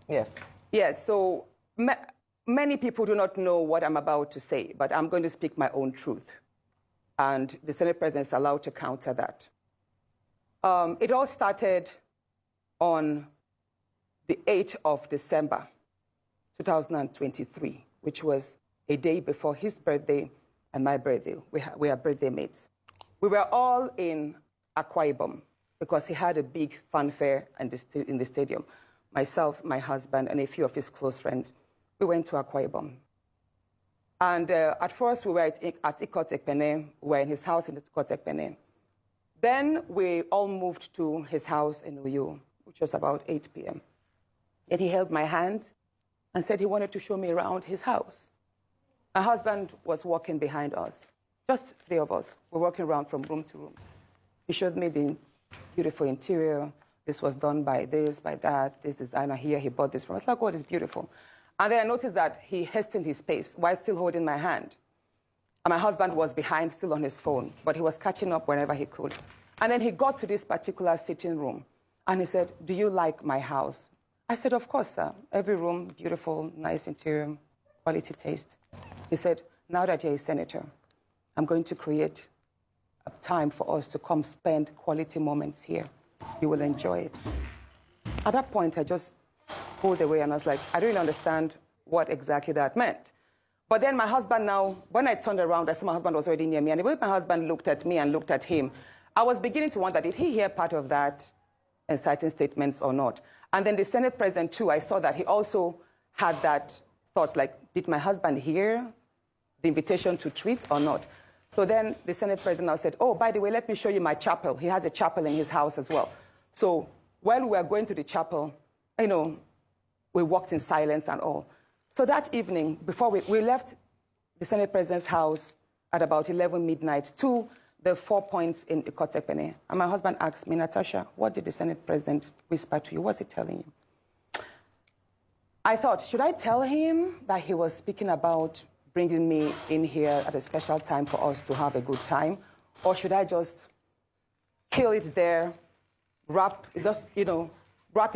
Yes. Yes, so many people do not know what I'm about to say, but I'm going to speak my own truth. And the Senate President is allowed to counter that. It all started on the 8th of December, 2023, which was a day before his birthday and my birthday. We are birthday mates. We were all in Akwa Ibom because he had a big fanfare in the stadium. Myself, my husband, and a few of his close friends, we went to Akwa Ibom. And at first, we were at Ikot Ekpene. We were in his house in Ikot Ekpene. Then we all moved to his house in Uyo, which was about 8 p.m. And he held my hand and said he wanted to show me around his house. My husband was walking behind us. Just three of us were walking around from room to room. He showed me the beautiful interior. This was done by this, by that, this designer here, he bought this from us. Like, oh, it's beautiful. And then I noticed that he hastened his pace while still holding my hand. And my husband was behind, still on his phone, but he was catching up whenever he could. And then he got to this particular sitting room, and he said, "Do you like my house?" I said, "Of course, sir. Every room, beautiful, nice interior, quality taste." He said, "Now that you're a senator, I'm going to create a time for us to come spend quality moments here. You will enjoy it." At that point, I just pulled away, and I was like, I don't really understand what exactly that meant. But then my husband now, when I turned around, I saw my husband was already near me, and the way my husband looked at me and looked at him, I was beginning to wonder, did he hear part of that inciting statements or not? And then the Senate President, too, I saw that he also had that thought, like, did my husband hear the invitation to treat or not? So then the Senate President now said, "Oh, by the way, let me show you my chapel." He has a chapel in his house as well. So while we were going to the chapel, you know, we walked in silence and all. So that evening, before we left the Senate President's house at about 11 midnight to the 4 points in Ikot Ekpene. And my husband asked me, "Natasha, what did the Senate President whisper to you? What's he telling you?" I thought, should I tell him that he was speaking about bringing me in here at a special time for us to have a good time? Or should I just kill it there, wrap it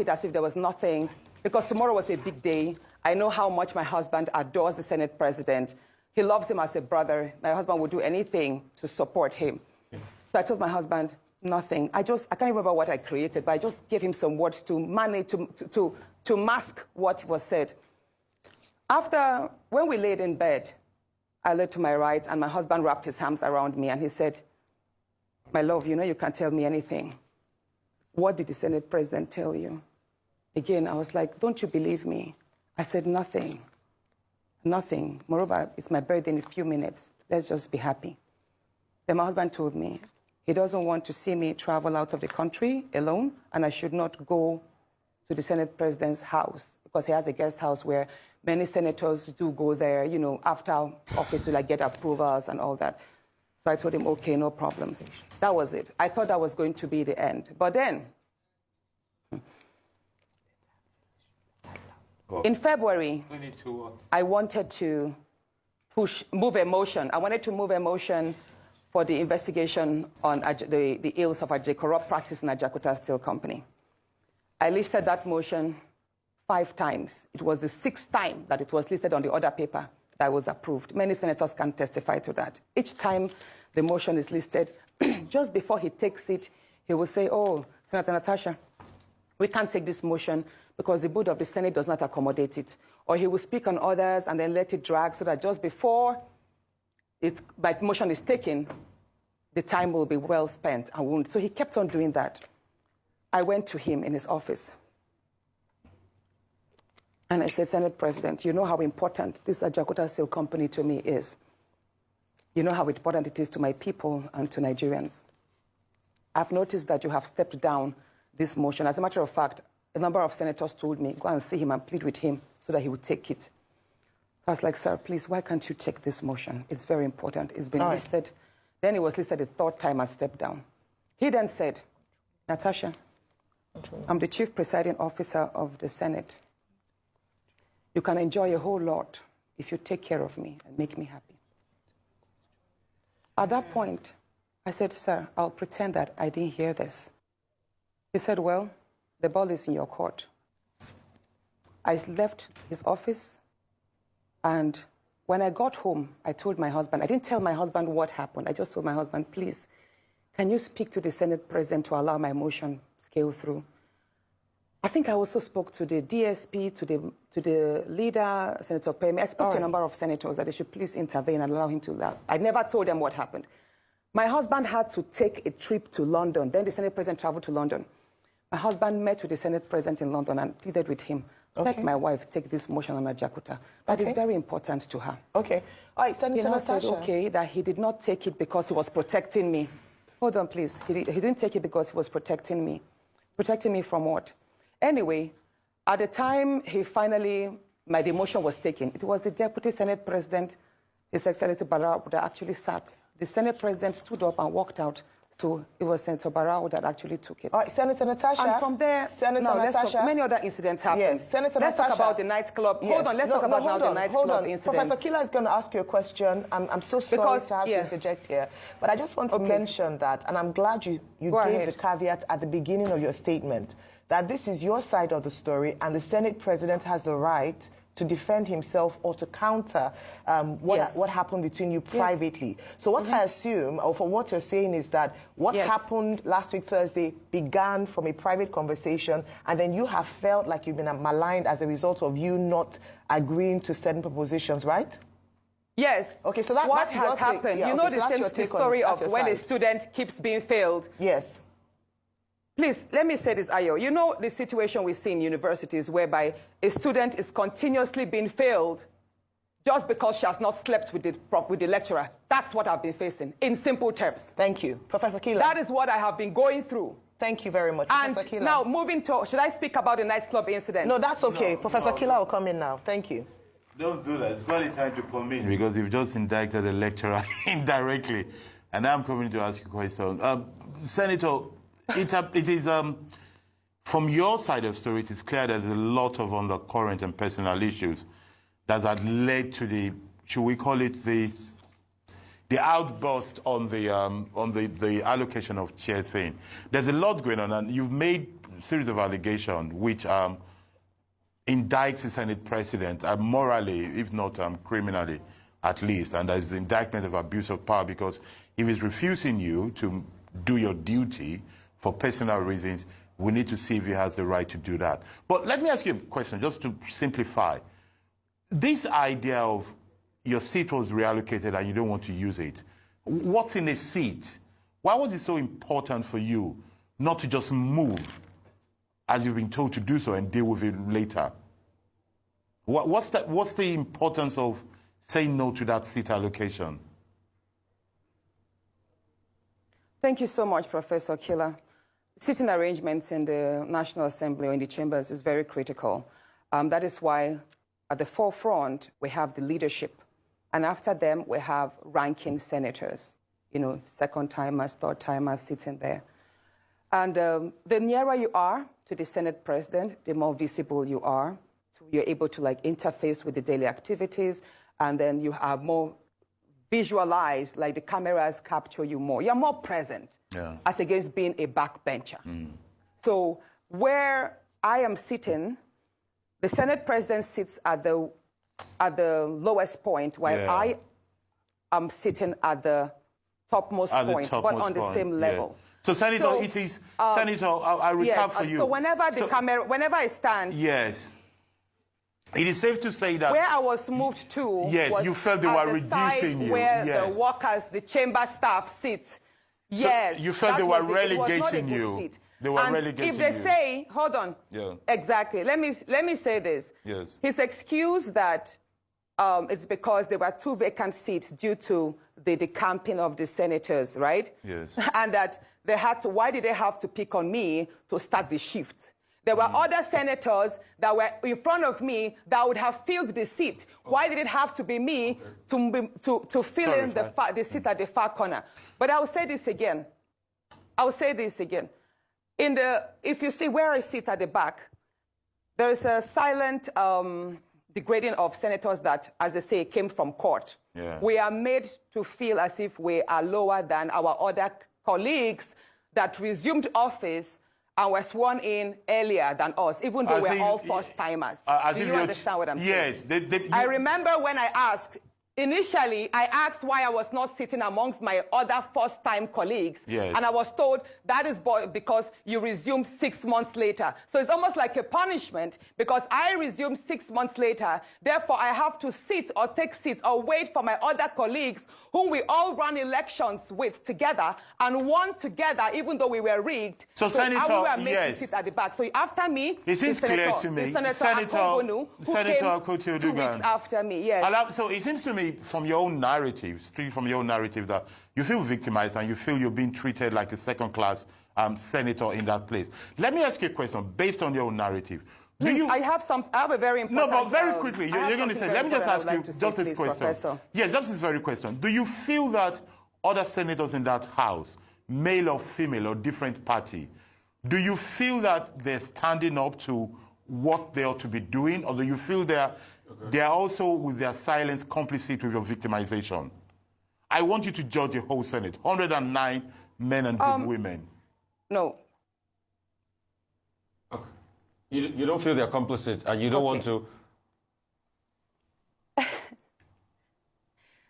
as if there was nothing? Because tomorrow was a big day. I know how much my husband adores the Senate President. He loves him as a brother. My husband would do anything to support him. So I told my husband, nothing. I can't remember what I created, but I just gave him some words to manage, to mask what was said. After, when we laid in bed, I lay to my right, and my husband wrapped his arms around me, and he said, "My love, you know you can't tell me anything. What did the Senate President tell you?" Again, I was like, "Don't you believe me?" I said, "Nothing. Nothing. Moreover, it's my birthday in a few minutes. Let's just be happy." Then my husband told me he doesn't want to see me travel out of the country alone, and I should not go to the Senate President's house because he has a guest house where many senators do go there, you know, after office to like get approvals and all that. So I told him, okay, no problems. That was it. I thought that was going to be the end. But then, in February, I wanted to move a motion. I wanted to move a motion for the investigation on the ills of corrupt practice in Ajakuta Steel Company. I listed that motion 5 times. It was the 6th time that it was listed on the order paper that was approved. Many senators can testify to that. Each time the motion is listed, just before he takes it, he will say, "Oh, Senator Natasha, we can't take this motion because the board of the Senate does not accommodate it." Or he will speak on others and then let it drag so that just before my motion is taken, the time will be well spent. So he kept on doing that. I went to him in his office. And I said, "Senate President, you know how important this Ajakuta Steel Company to me is. You know how important it is to my people and to Nigerians. I've noticed that you have stepped down this motion. As a matter of fact, a number of senators told me, go and see him and plead with him so that he would take it." I was like, "Sir, please, why can't you take this motion? It's very important. It's been listed." Then it was listed a 3rd time and stepped down. He then said, "Natasha, I'm the chief presiding officer of the Senate. You can enjoy a whole lot if you take care of me and make me happy." At that point, I said, "Sir, I'll pretend that I didn't hear this." He said, "Well, the ball is in your court. I left his office, and when I got home, I told my husband, I didn't tell my husband what happened. I just told my husband, please, can you speak to the Senate President to allow my motion scale through? I think I also spoke to the DSP, to the leader, Senator Pemi. I spoke to a number of senators that they should please intervene and allow him to allow. I never told them what happened. My husband had to take a trip to London. Then the Senate President traveled to London. My husband met with the Senate President in London and pleaded with him. Let my wife take this motion on Ajakuta. That is very important to her. Okay. All right, Senator NATASHA. Said, okay, that he did not take it because he was protecting me. Hold on, please. He didn't take it because he was protecting me. Protecting me from what? Anyway, at the time my demotion was taken, it was the Deputy Senate President, His Excellency Barrow, that actually sat. The Senate President stood up and walked out. So it was Senator Barrow that actually took it. All right, Senator NATASHA. And from there, many other incidents happened. Yes, Senator let's NATASHA. Talk about the nightclub. Yes. Hold on, let's talk about the nightclub incident. Professor Kila is going to ask you a question. I'm so sorry to have to interject here. But I just want to mention that, and I'm glad you gave the caveat at the beginning of your statement, that this is your side of the story, and the Senate President has the right to defend himself or to counter what happened between you privately. So what I assume, or from what you're saying, is that what happened last week Thursday began from a private conversation, and then you have felt like you've been maligned as a result of you not agreeing to certain propositions, right? Yes. Okay, so what has happened? You know the story of when a student keeps being failed. Yes. Please, let me say this, Ayo. You know the situation we see in universities whereby a student is continuously being failed just because she has not slept with the lecturer. That's what I've been facing, in simple terms. Thank you. Professor Kila. That is what I have been going through. Thank you very much, and Professor Kila. Now, moving to, should I speak about the nightclub incident? No, that's okay. Professor Kila will come in now. Thank you. Don't do that. It's quite time to come in because you've just indicted the lecturer indirectly. And I'm coming to ask you a question. Senator, it is, from your side of the story, it is clear there's a lot of undercurrent and personal issues that had led to the, should we call it the outburst on the allocation of chair thing. There's a lot going on, and you've made a series of allegations which indicts the Senate President morally, if not criminally, at least, and there's the indictment of abuse of power because if he's refusing you to do your duty for personal reasons, we need to see if he has the right to do that. But let me ask you a question, just to simplify. This idea of your seat was reallocated and you don't want to use it, what's in a seat? Why was it so important for you not to just move as you've been told to do so and deal with it later? What's the importance of saying no to that seat allocation? Thank you so much, Professor Kila. Sitting arrangements in the National Assembly or in the chambers is very critical. That is why at the forefront, we have the leadership. And after them, we have ranking senators, you know, second-timers, third-timers sitting there. And the nearer you are to the Senate President, the more visible you are. So you're able to, like, interface with the daily activities, and then you have more visualized, like the cameras capture you more. You're more present as against being a backbencher. So where I am sitting, the Senate President sits at the lowest point, while I am sitting at the topmost point, but on the same level. So, Senator, it is, Senator, I'll recap for you. So whenever I stand... Yes. It is safe to say that... Where I was moved to was you felt they were reducing you. Where the workers, the chamber staff sit. So you felt they were relegating you. They were relegating you. If they say, hold on. Exactly. Let me say this. His excuse that it's because there were 2 vacant seats due to the decamping of the senators, right? Yes. And that they had to, why did they have to pick on me to start the shift? There were other senators that were in front of me that would have filled the seat. Why did it have to be me to fill in the seat at the far corner? But I will say this again. If you see where I sit at the back, there is a silent degrading of senators that, as they say, came from court. We are made to feel as if we are lower than our other colleagues that resumed office and were sworn in earlier than us, even though we're all first-timers. Do you understand what I'm saying? Yes. I remember when I asked, initially, I asked why I was not sitting amongst my other first-time colleagues, yes. and I was told that is because you resumed 6 months later. So it's almost like a punishment because I resumed 6 months later. Therefore, I have to sit or take seats or wait for my other colleagues whom we all ran elections with together and won together, even though we were rigged. So Senator, we were made yes. to sit at the back. So after me, it seems clear to me. Senator Akogonu, who came 2 weeks after me. Yes. So it seems to me, from your own narrative, straight from your own narrative, that you feel victimized and you feel you're being treated like a second-class senator in that place. Let me ask you a question based on your own narrative. I have a very important... No, but very quickly, you're going to say, let me just ask you just this question. Professor. Yes, just this very question. Do you feel that other senators in that House, male or female or different party, do you feel that they're standing up to what they ought to be doing, or do you feel they're also, with their silence, complicit with your victimization? I want you to judge the whole Senate, 109 men and women. No. Okay. You don't feel they're complicit, and you don't want to...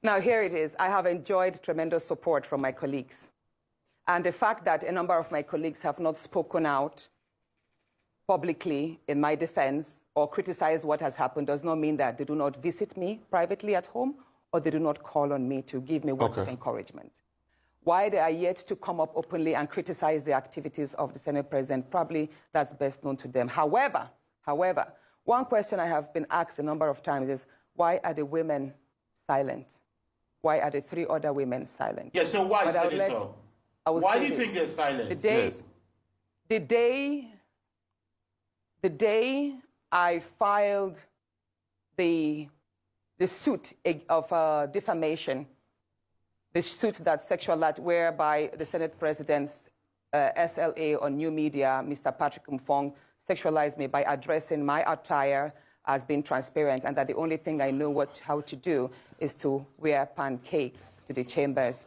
Now, here it is. I have enjoyed tremendous support from my colleagues. And the fact that a number of my colleagues have not spoken out publicly in my defense or criticized what has happened does not mean that they do not visit me privately at home or they do not call on me to give me words of encouragement. Why they are yet to come up openly and criticize the activities of the Senate President, probably that's best known to them. However, one question I have been asked a number of times is, why are the women silent? Why are the 3 other women silent? Yeah, so why, Senator? Why do you think they're silent? The day I filed the suit of defamation, the suit that whereby the Senate President's SLA on new media, Mr. Patrick Mfong, sexualized me by addressing my attire as being transparent, and that the only thing I know how to do is to wear pancake to the chambers.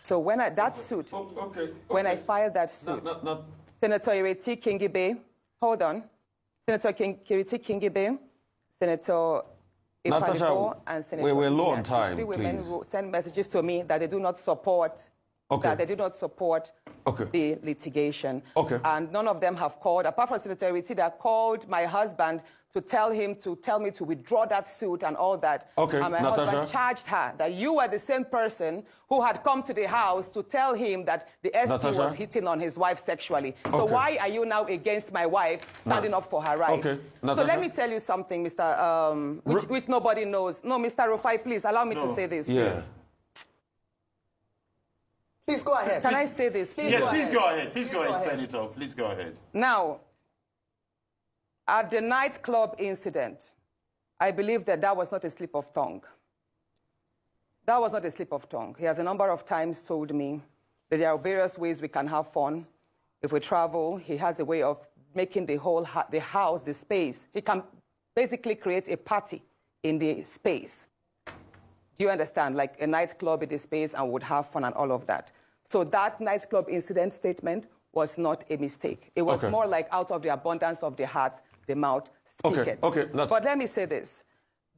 So when I filed that suit, Senator Ireti Kingibe, hold on, Senator Ireti Kingibe, Senator Natasha, and Senator we're low on time, 3 women please. who sent messages to me that they do not support the litigation. And none of them have called, apart from Senator Ireti, that called my husband to tell me to withdraw that suit and all that. And my husband charged her that you were the same person who had come to the house to tell him that the SP was hitting on his wife sexually. So why are you now against my wife standing up for her rights? So let me tell you something, Mr. Which nobody knows. No, Mr. Rufai, please allow me to say this. Yeah. Please go ahead. Can I say this? Please go ahead. Please go ahead, Senator. Please go ahead. Now, at the nightclub incident, I believe that was not a slip of tongue. That was not a slip of tongue. He has a number of times told me that there are various ways we can have fun. If we travel, he has a way of making the whole the house, the space. He can basically create a party in the space. Do you understand? Like a nightclub in the space and would have fun and all of that. So that nightclub incident statement was not a mistake. It was more like out of the abundance of the heart, the mouth speak it. But let me say this.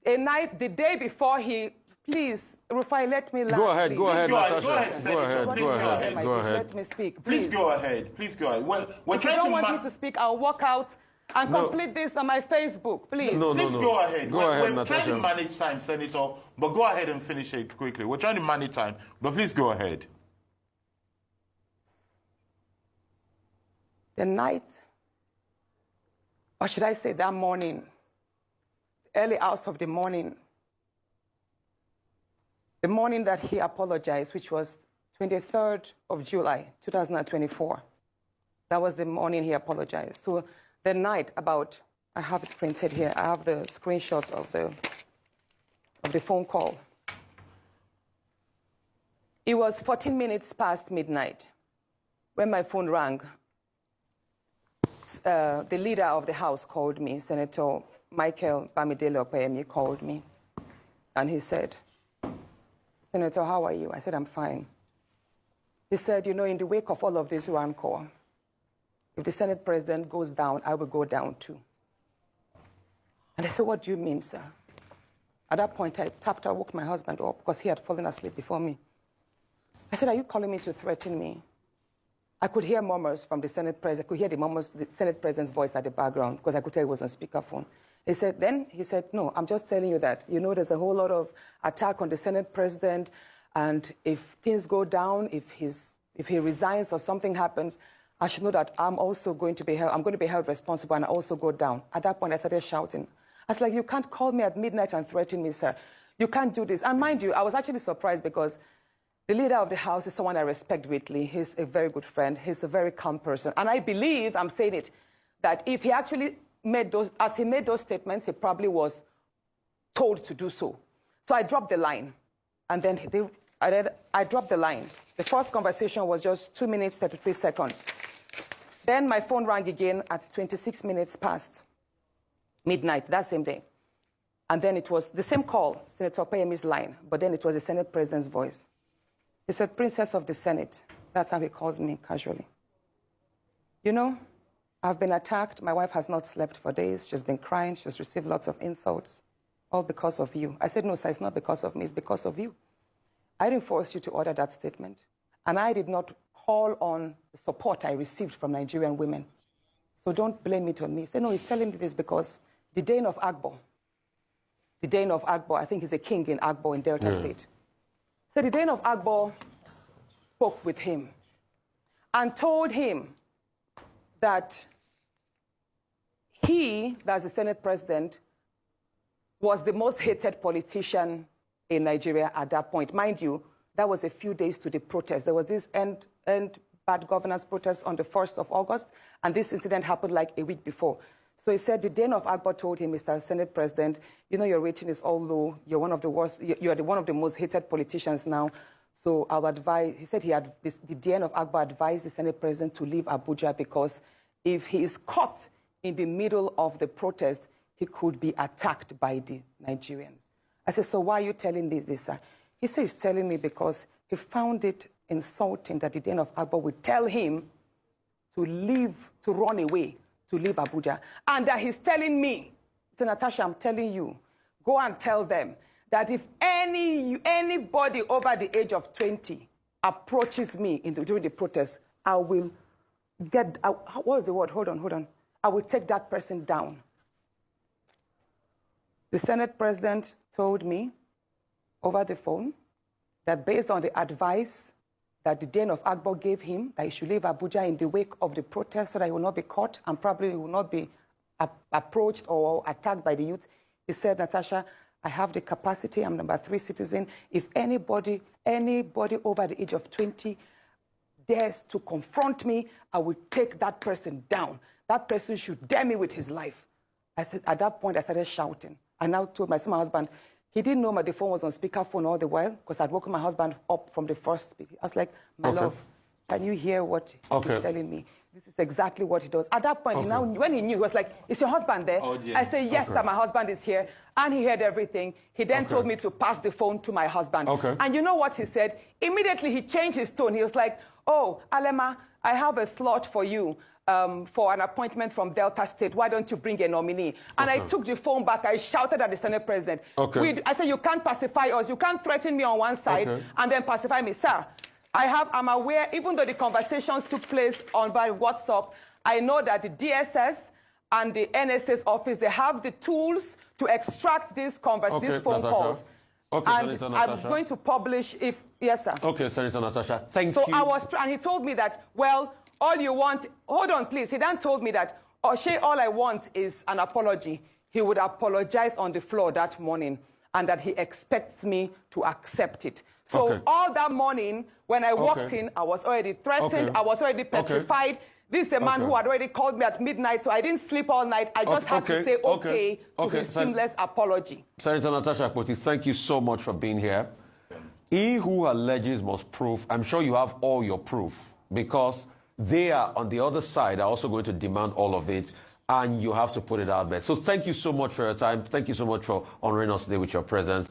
The day before please, Rufai, let me laugh. Go ahead, Natasha. Go ahead. Let me speak, please. Please go ahead. Please go ahead. Well, if you don't want me to speak, I'll walk out and complete this on my Facebook, please. Please go ahead. We're Natasha. trying to manage time, Senator, but go ahead and finish it quickly. We're trying to manage time, but please go ahead. The night, or should I say that morning, early hours of the morning that he apologized, which was 23rd of July, 2024. That was the morning he apologized. So the night I have it printed here, I have the screenshots of the phone call. It was 14 minutes past midnight when my phone rang. The leader of the House called me, Senator Michael Bamidele Okpeyemi called me, and he said, Senator, how are you? I said, I'm fine. He said, in the wake of all of this rancor, If the Senate president goes down, I will go down too. And I said, what do you mean, sir? At that point, I woke my husband up because he had fallen asleep before me. I said, are you calling me to threaten me? I could hear murmurs from the Senate president. I could hear the Senate president's voice at the background because I could tell it was on speakerphone. He said, no, I'm just telling you that, there's a whole lot of attack on the Senate president. And if things go down, if he resigns or something happens, I should know that I'm going to be held responsible and I also go down. At that point, I started shouting. I was like, you can't call me at midnight and threaten me, sir. You can't do this. And mind you, I was actually surprised because the leader of the House is someone I respect greatly. He's a very good friend. He's a very calm person. And I believe, I'm saying it, that if he actually made those statements, he probably was told to do so. So I dropped the line. And then I dropped the line. The first conversation was just 2 minutes, 33 seconds. Then my phone rang again at 26 minutes past midnight that same day. And then it was the same call, Senator Opeyemi's line, but then it was the Senate president's voice. He said, Princess of the Senate. That's how he calls me casually. I've been attacked. My wife has not slept for days. She's been crying. She's received lots of insults, all because of you. I said, no, sir, it's not because of me. It's because of you. I didn't force you to order that statement. And I did not call on the support I received from Nigerian women. So don't blame it on me. He said, no, he's telling me this because the Dane of Agbo, I think he's a king in Agbo in Delta State. So the Dane of Agbo spoke with him and told him that he, that's the Senate president, was the most hated politician in Nigeria at that point. Mind you, that was a few days to the protest. There was this end bad governance protest on the 1st of August, and this incident happened like a week before. So he said the Dane of Agbo told him, Mr. Senate President, your rating is all low. You're one of the worst. You're one of the most hated politicians now. So I would advise, he said the Dane of Agbo advised the Senate President to leave Abuja because if he is caught in the middle of the protest, he could be attacked by the Nigerians. I said, so why are you telling me this, sir? He said he's telling me because he found it insulting that the Dane of Agbo would tell him to leave, to run away, to leave Abuja. And that he's telling me, so Natasha, I'm telling you, go and tell them that if anybody over the age of 20 approaches me during the protest, I will what was the word? Hold on. I will take that person down. The Senate President told me over the phone that based on the advice that the Dane of Agbo gave him, that he should leave Abuja in the wake of the protest so that he will not be caught and probably will not be approached or attacked by the youth. He said, Natasha, I have the capacity, I'm number 3 citizen. If anybody over the age of 20 dares to confront me, I will take that person down. That person should dare me with his life. I said, at that point, I started shouting. I now told my husband, he didn't know the phone was on speakerphone all the while because I'd woken my husband up from the first speaker. I was like, my love, can you hear what he's telling me? This is exactly what he does. At that point, when he knew, he was like, is your husband there? Oh, yeah. I said, yes, sir, my husband is here. And he heard everything. He then told me to pass the phone to my husband. And you know what he said? Immediately, he changed his tone. He was like, oh, Alema, I have a slot for you. For an appointment from Delta State. Why don't you bring a nominee? And I took the phone back. I shouted at the Senate President. I said, you can't pacify us. You can't threaten me on one side and then pacify me. Sir, I'm aware, even though the conversations took place by WhatsApp, I know that the DSS and the NSA's office, they have the tools to extract these phone calls. And I'm going to publish if, yes, sir. Okay, Senator Natasha, thank you. So and he told me that, well, all you want, hold on, please. He then told me that, Oshay, all I want is an apology. He would apologize on the floor that morning and that he expects me to accept it. So all that morning, when I walked in, I was already threatened. I was already petrified. This is a man who had already called me at midnight, so I didn't sleep all night. I just had to say to his seamless apology. Senator Natasha Akpoti, thank you so much for being here. He who alleges must prove. I'm sure you have all your proof because they are on the other side are also going to demand all of it, and you have to put it out there. So thank you so much for your time. Thank you so much for honoring us today with your presence.